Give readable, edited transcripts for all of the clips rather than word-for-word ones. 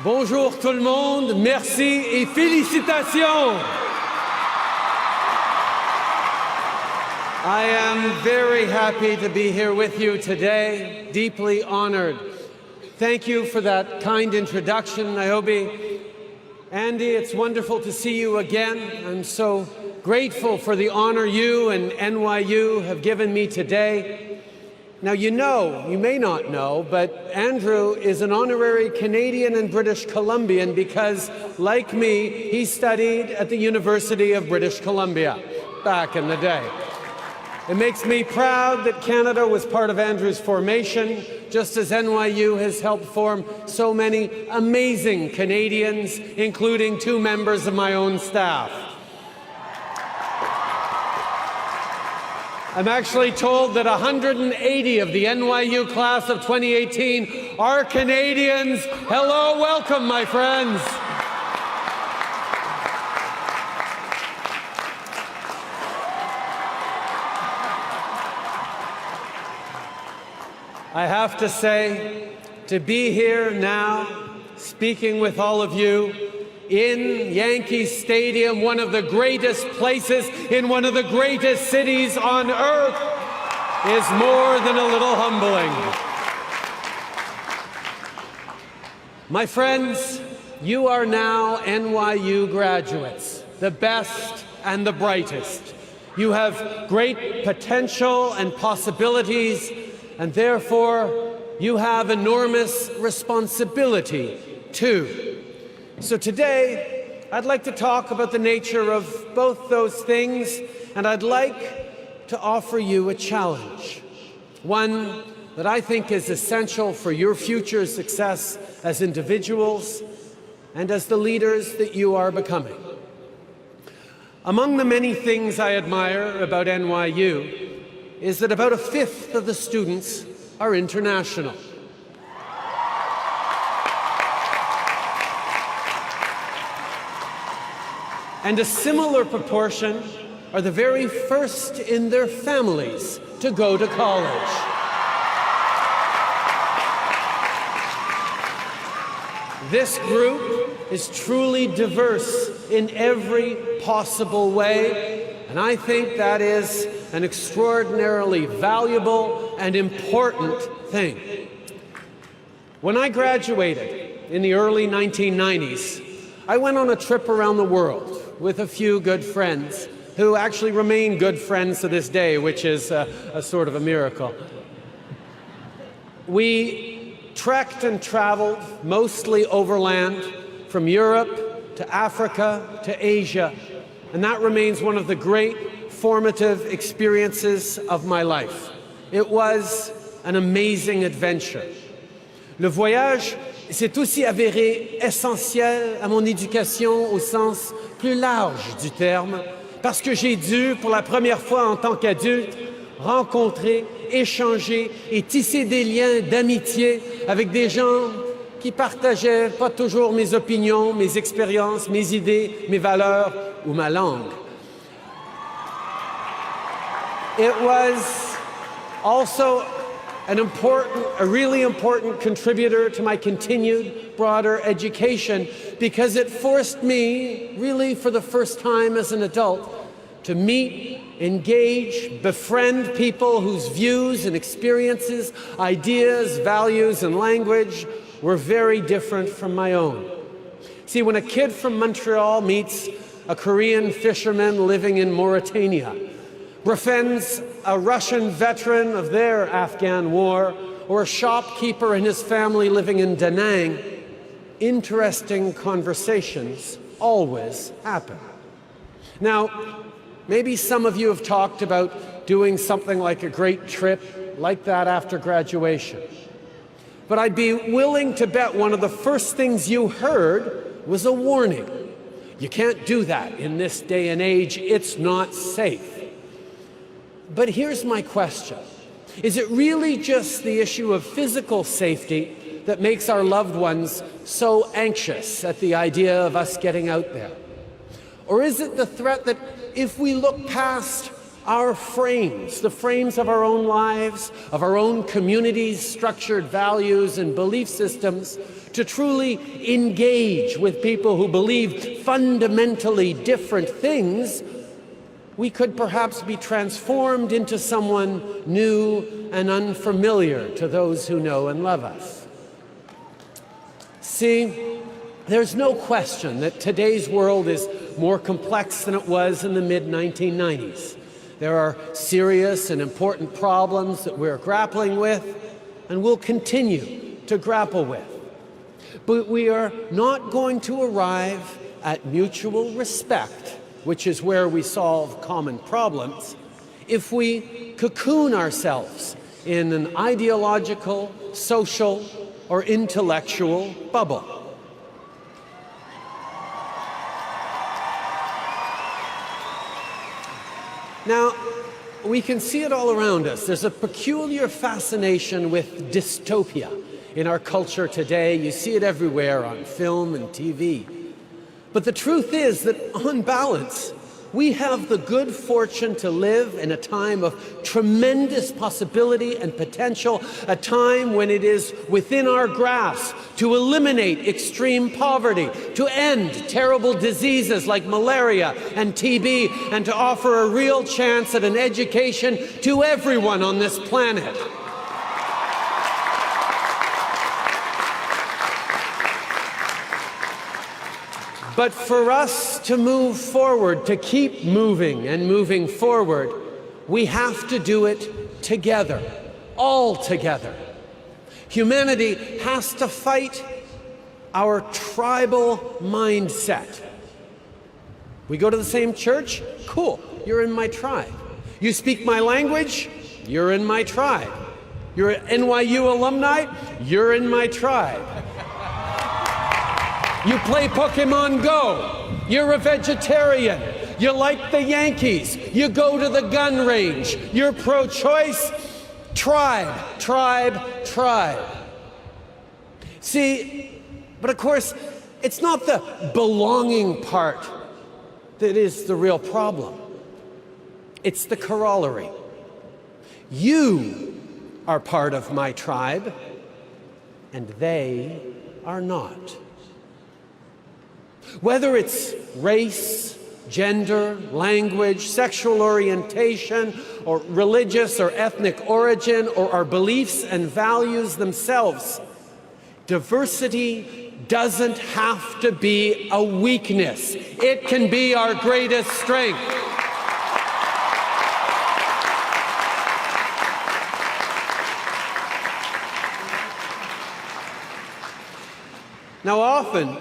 Bonjour tout le monde, merci et félicitations. I am very happy to be here with you today, deeply honored. Thank you for that kind introduction, Niobe. Andy, it's wonderful to see you again. I'm so grateful for the honor you and NYU have given me today. Now, you may not know, but Andrew is an honorary Canadian and British Columbian because, like me, he studied at the University of British Columbia back in the day. It makes me proud that Canada was part of Andrew's formation, just as NYU has helped form so many amazing Canadians, including 2 members of my own staff. I'm actually told that 180 of the NYU Class of 2018 are Canadians. Hello, welcome, my friends. I have to say, to be here now, speaking with all of you, in Yankee Stadium, one of the greatest places in one of the greatest cities on earth, is more than a little humbling. My friends, you are now NYU graduates, the best and the brightest. You have great potential and possibilities, and therefore you have enormous responsibility too. So today, I'd like to talk about the nature of both those things, and I'd like to offer you a challenge, one that I think is essential for your future success as individuals and as the leaders that you are becoming. Among the many things I admire about NYU is that about 1/5 of the students are international. And a similar proportion are the very first in their families to go to college. This group is truly diverse in every possible way, and I think that is an extraordinarily valuable and important thing. When I graduated in the early 1990s, I went on a trip around the world with a few good friends who actually remain good friends to this day, which is a sort of a miracle. We trekked and traveled, mostly overland, from Europe to Africa to Asia, and that remains one of the great formative experiences of my life. It was an amazing adventure. Le voyage s'est aussi avéré essentiel à mon éducation au sens plus large du terme, parce que j'ai dû, pour la première fois en tant qu'adulte, rencontrer, échanger et tisser des liens d'amitié avec des gens qui partageaient pas toujours mes opinions, mes expériences, mes idées, mes valeurs ou ma langue. It was also a really important contributor to my continued broader education because it forced me, really for the first time as an adult, to meet, engage, befriend people whose views and experiences, ideas, values, and language were very different from my own. See, when a kid from Montreal meets a Korean fisherman living in Mauritania, befriends a Russian veteran of their Afghan war, or a shopkeeper and his family living in Da Nang, interesting conversations always happen. Now, maybe some of you have talked about doing something like a great trip like that after graduation. But I'd be willing to bet one of the first things you heard was a warning. You can't do that in this day and age. It's not safe. But here's my question. Is it really just the issue of physical safety that makes our loved ones so anxious at the idea of us getting out there? Or is it the threat that if we look past our frames, the frames of our own lives, of our own communities' structured values and belief systems, to truly engage with people who believe fundamentally different things, we could perhaps be transformed into someone new and unfamiliar to those who know and love us. See, there's no question that today's world is more complex than it was in the mid-1990s. There are serious and important problems that we're grappling with and will continue to grapple with. But we are not going to arrive at mutual respect, which is where we solve common problems, if we cocoon ourselves in an ideological, social, or intellectual bubble. Now, we can see it all around us. There's a peculiar fascination with dystopia in our culture today. You see it everywhere on film and TV. But the truth is that, on balance, we have the good fortune to live in a time of tremendous possibility and potential, a time when it is within our grasp to eliminate extreme poverty, to end terrible diseases like malaria and TB, and to offer a real chance at an education to everyone on this planet. But for us to move forward, to keep moving and moving forward, we have to do it together, all together. Humanity has to fight our tribal mindset. We go to the same church? Cool, you're in my tribe. You speak my language? You're in my tribe. You're an NYU alumni? You're in my tribe. You play Pokemon Go. You're a vegetarian. You like the Yankees. You go to the gun range. You're pro-choice. Tribe, tribe, tribe. See, but of course, it's not the belonging part that is the real problem. It's the corollary. You are part of my tribe, and they are not. Whether it's race, gender, language, sexual orientation, or religious or ethnic origin, or our beliefs and values themselves, diversity doesn't have to be a weakness. It can be our greatest strength. Now, often,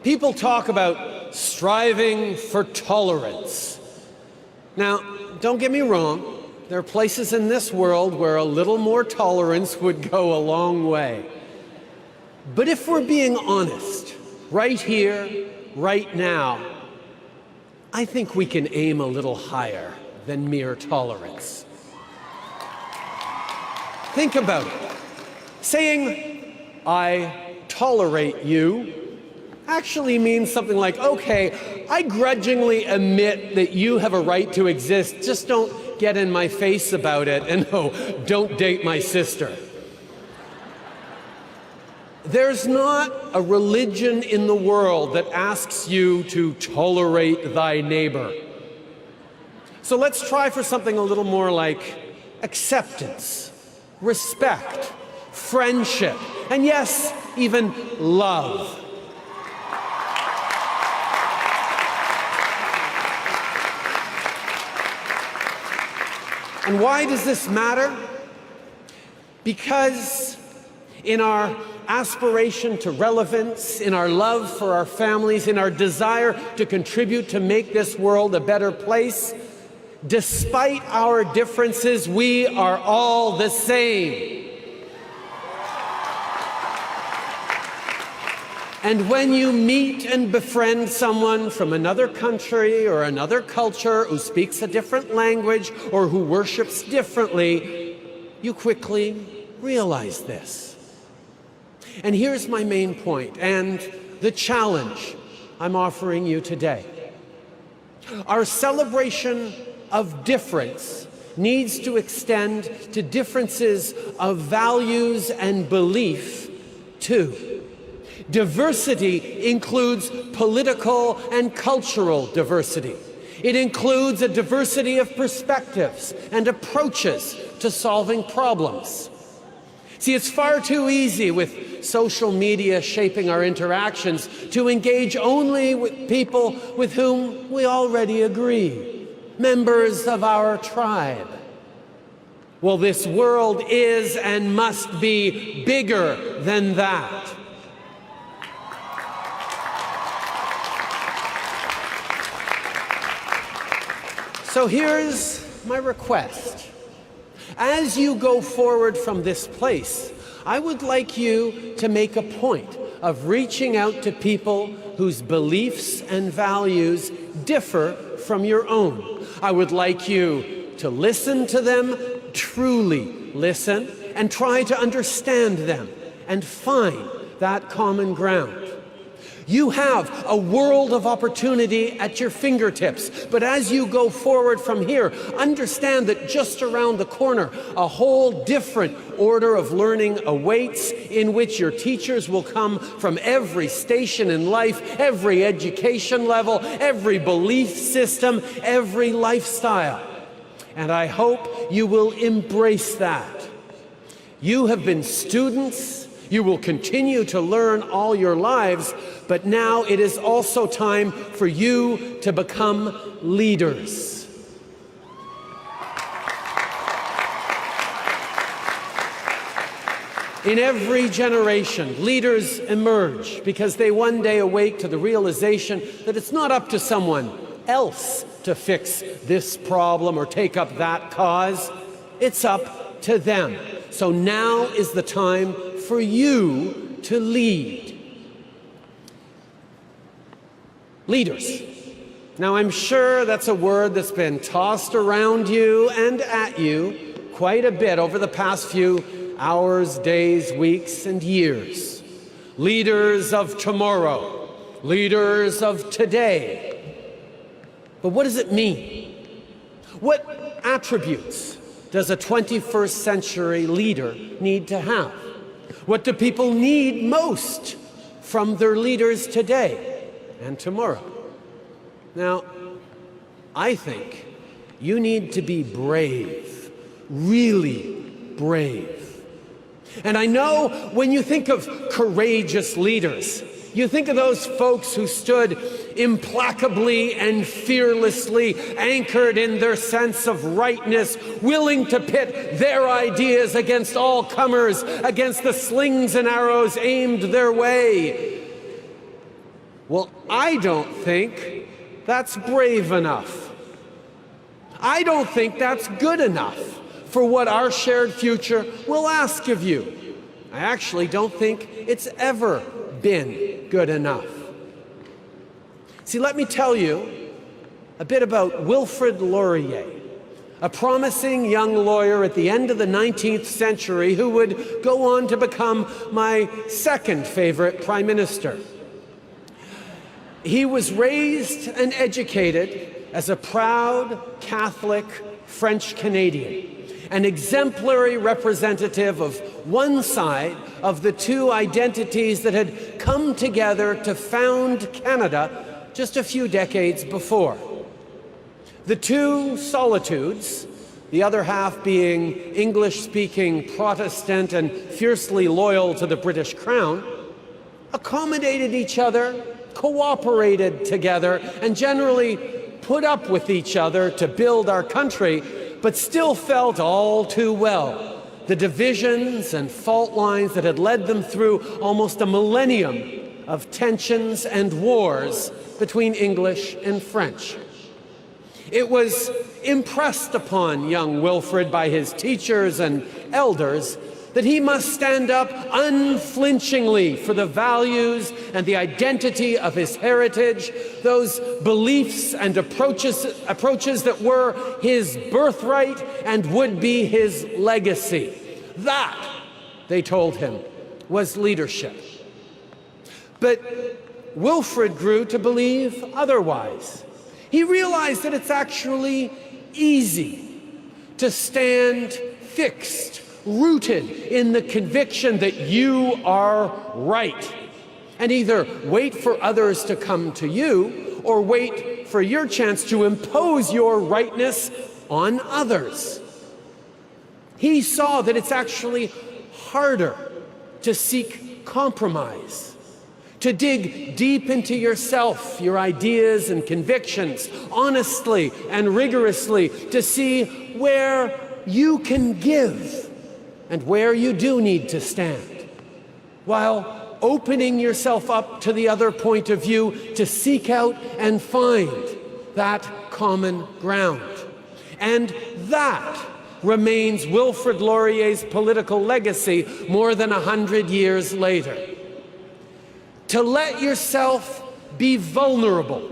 people talk about striving for tolerance. Now, don't get me wrong, there are places in this world where a little more tolerance would go a long way. But if we're being honest, right here, right now, I think we can aim a little higher than mere tolerance. Think about it. Saying, I tolerate you, actually means something like, okay, I grudgingly admit that you have a right to exist, just don't get in my face about it, and no, don't date my sister. There's not a religion in the world that asks you to tolerate thy neighbor. So let's try for something a little more like acceptance, respect, friendship, and yes, even love. And why does this matter? Because in our aspiration to relevance, in our love for our families, in our desire to contribute to make this world a better place, despite our differences, we are all the same. And when you meet and befriend someone from another country or another culture who speaks a different language or who worships differently, you quickly realize this. And here's my main point and the challenge I'm offering you today. Our celebration of difference needs to extend to differences of values and belief, too. Diversity includes political and cultural diversity. It includes a diversity of perspectives and approaches to solving problems. See, it's far too easy with social media shaping our interactions to engage only with people with whom we already agree, members of our tribe. Well, this world is and must be bigger than that. So here's my request. As you go forward from this place, I would like you to make a point of reaching out to people whose beliefs and values differ from your own. I would like you to listen to them, truly listen, and try to understand them and find that common ground. You have a world of opportunity at your fingertips, but as you go forward from here, understand that just around the corner, a whole different order of learning awaits, in which your teachers will come from every station in life, every education level, every belief system, every lifestyle. And I hope you will embrace that. You have been students. You will continue to learn all your lives, but now it is also time for you to become leaders. In every generation, leaders emerge because they one day awake to the realization that it's not up to someone else to fix this problem or take up that cause. It's up to them. So now is the time for you to lead. Leaders. Now, I'm sure that's a word that's been tossed around you and at you quite a bit over the past few hours, days, weeks, and years. Leaders of tomorrow. Leaders of today. But what does it mean? What attributes does a 21st century leader need to have? What do people need most from their leaders today and tomorrow? Now, I think you need to be brave, really brave. And I know when you think of courageous leaders, you think of those folks who stood implacably and fearlessly anchored in their sense of rightness, willing to pit their ideas against all comers, against the slings and arrows aimed their way. Well, I don't think that's brave enough. I don't think that's good enough for what our shared future will ask of you. I actually don't think it's ever been good enough. See, let me tell you a bit about Wilfrid Laurier, a promising young lawyer at the end of the 19th century who would go on to become my second favorite prime minister. He was raised and educated as a proud Catholic French Canadian, an exemplary representative of one side of the two identities that had come together to found Canada just a few decades before. The two solitudes, the other half being English-speaking Protestant and fiercely loyal to the British Crown, accommodated each other, cooperated together, and generally put up with each other to build our country, but still felt all too well the divisions and fault lines that had led them through almost a millennium of tensions and wars between English and French. It was impressed upon young Wilfrid by his teachers and elders that he must stand up unflinchingly for the values and the identity of his heritage, those beliefs and approaches that were his birthright and would be his legacy. That, they told him, was leadership. But Wilfrid grew to believe otherwise. He realized that it's actually easy to stand fixed, rooted in the conviction that you are right, and either wait for others to come to you or wait for your chance to impose your rightness on others. He saw that it's actually harder to seek compromise, to dig deep into yourself, your ideas and convictions, honestly and rigorously, to see where you can give and where you do need to stand, while opening yourself up to the other point of view to seek out and find that common ground. And that remains Wilfrid Laurier's political legacy more than 100 years later. To let yourself be vulnerable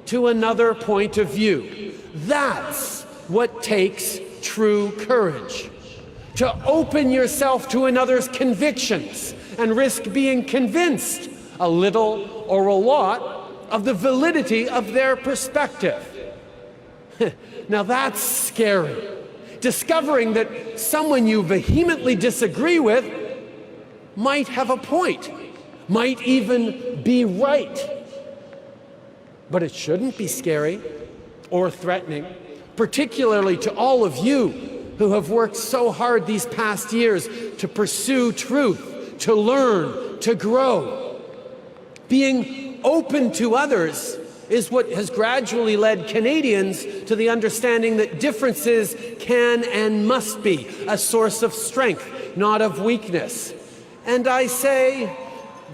to another point of view, that's what takes true courage. To open yourself to another's convictions and risk being convinced, a little or a lot, of the validity of their perspective. Now that's scary. Discovering that someone you vehemently disagree with might have a point, might even be right. But it shouldn't be scary or threatening, particularly to all of you who have worked so hard these past years to pursue truth, to learn, to grow. Being open to others is what has gradually led Canadians to the understanding that differences can and must be a source of strength, not of weakness. And I say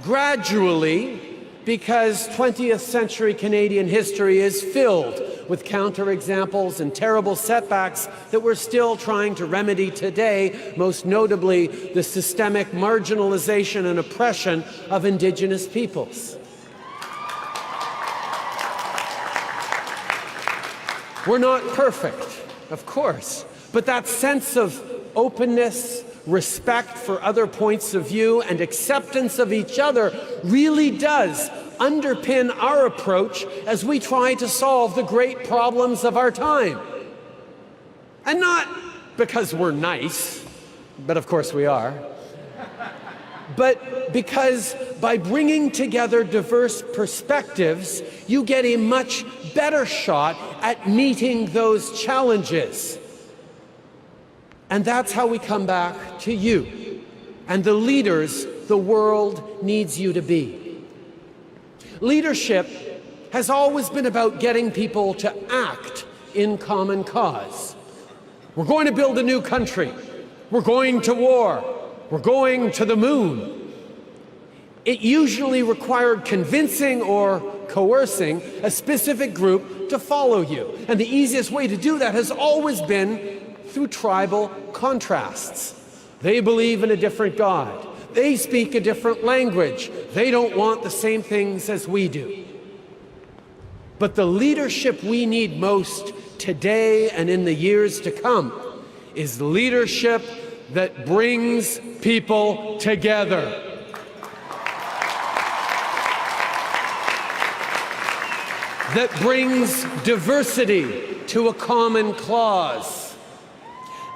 gradually because 20th century Canadian history is filled with counterexamples and terrible setbacks that we're still trying to remedy today, most notably the systemic marginalization and oppression of Indigenous peoples. We're not perfect, of course, but that sense of openness, respect for other points of view, and acceptance of each other really does underpin our approach as we try to solve the great problems of our time. And not because we're nice, but of course we are, but because by bringing together diverse perspectives, you get a much better shot at meeting those challenges. And that's how we come back to you and the leaders the world needs you to be. Leadership has always been about getting people to act in common cause. We're going to build a new country. We're going to war. We're going to the moon. It usually required convincing or coercing a specific group to follow you. And the easiest way to do that has always been through tribal contrasts. They believe in a different God. They speak a different language. They don't want the same things as we do. But the leadership we need most today and in the years to come is leadership that brings people together. That brings diversity to a common cause.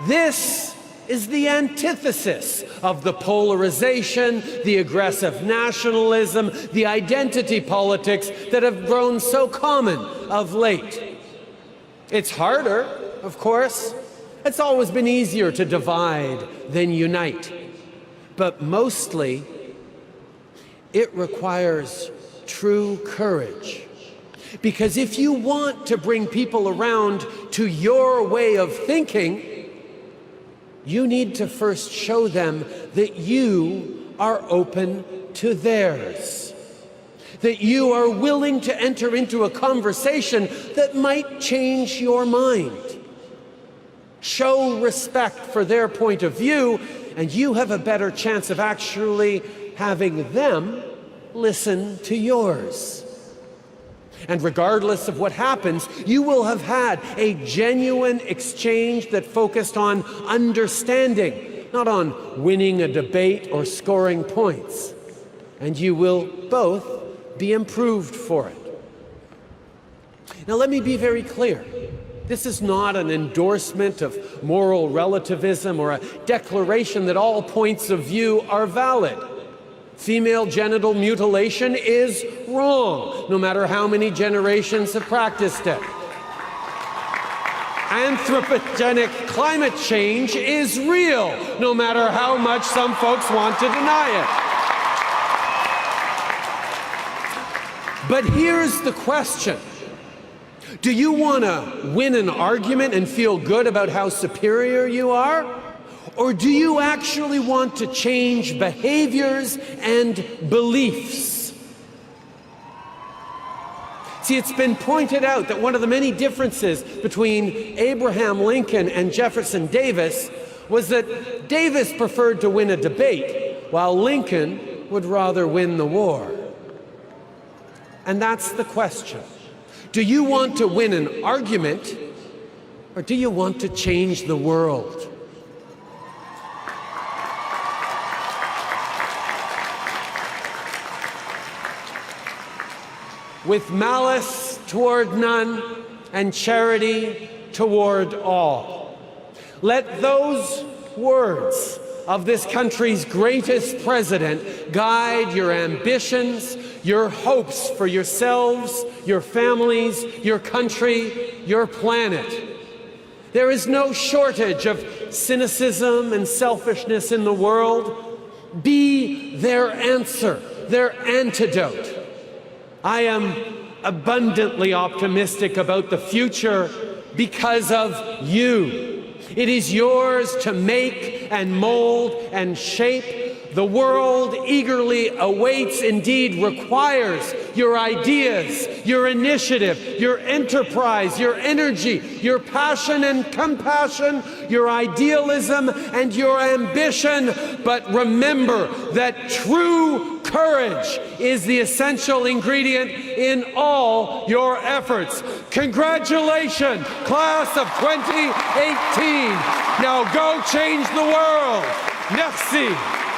This is the antithesis of the polarization, the aggressive nationalism, the identity politics that have grown so common of late. It's harder, of course. It's always been easier to divide than unite. But mostly, it requires true courage. Because if you want to bring people around to your way of thinking, you need to first show them that you are open to theirs. That you are willing to enter into a conversation that might change your mind. Show respect for their point of view, and you have a better chance of actually having them listen to yours. And regardless of what happens, you will have had a genuine exchange that focused on understanding, not on winning a debate or scoring points. And you will both be improved for it. Now let me be very clear. This is not an endorsement of moral relativism or a declaration that all points of view are valid. Female genital mutilation is wrong, no matter how many generations have practiced it. Anthropogenic climate change is real, no matter how much some folks want to deny it. But here's the question. Do you want to win an argument and feel good about how superior you are? Or do you actually want to change behaviors and beliefs? See, it's been pointed out that one of the many differences between Abraham Lincoln and Jefferson Davis was that Davis preferred to win a debate, while Lincoln would rather win the war. And that's the question. Do you want to win an argument, or do you want to change the world? With malice toward none and charity toward all. Let those words of this country's greatest president guide your ambitions, your hopes for yourselves, your families, your country, your planet. There is no shortage of cynicism and selfishness in the world. Be their answer, their antidote. I am abundantly optimistic about the future because of you. It is yours to make and mold and shape. The world eagerly awaits, indeed requires, your ideas, your initiative, your enterprise, your energy, your passion and compassion, your idealism and your ambition. But remember that true courage is the essential ingredient in all your efforts. Congratulations, class of 2018. Now go change the world. Merci.